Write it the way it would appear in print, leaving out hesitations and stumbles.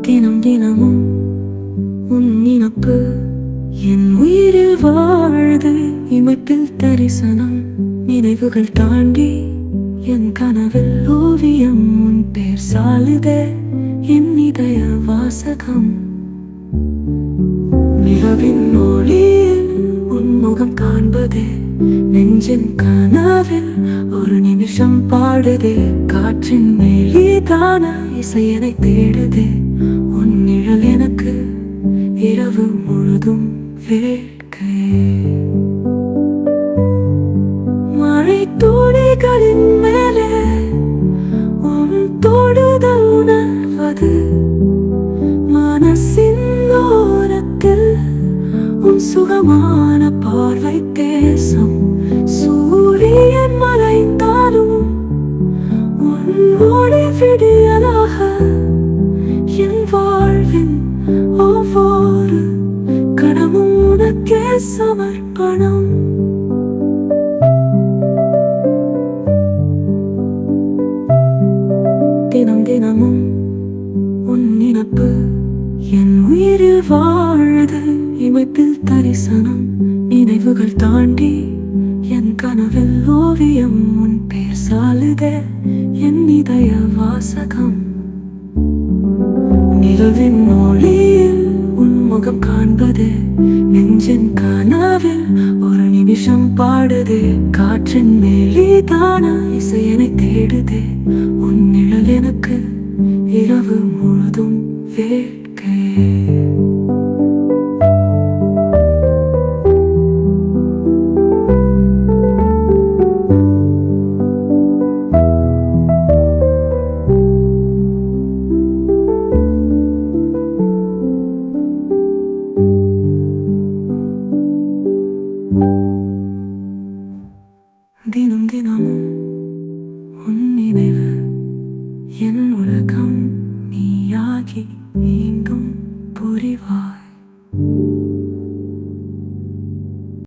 தினம் தினமும் உன் நினப்பு என் உயிரில் வாழுது. இமைப்பில் தரிசனம், நினைவுகள் தாண்டி என் கனவில் ஓவியம். உன் பேர் சாலுதே என் இதய வாசகம். நிலவின் ஒளியில் உன் முகம் காண்பதே, நெஞ்சின் கனவில் ஒரு நிமிஷம் பாடுதே. காற்றின் மேலீதான இசையனை தேடுதே. உன் நிழல் எனக்கு இரவு முழுதும் வேட்கை. மழை துளிகளின் மேலே உன் தொடுதல் உணர்வது. மனசின் ஓரத்தில் உன் சுகமான பார்வை தேசம். சூரியன் மறைந்தாலும் உன் ஒளி விடியலாக என் வாழ்வின் ஒவ்வொரு கணமும் உனக்கே சமர்ப்பணம். தினம் தினமும் உன் நினப்பு என் உயிரில் வாழுது. இமைப்பில் தரிசனம், நினைவுகள் தாண்டி என் கனவில் ஓவியம். உன் பேர் சாலுதே என் இதய வாசகம். நிலவின் ஒளியில் உன் முகம் காண்பது, நெஞ்சின் கனவில் ஒரு நிமிஷம் பாடுது. காற்றின் மேலீதான இசையனை தேடுதே. உன் நிழல் எனக்கு இரவு முழுதும்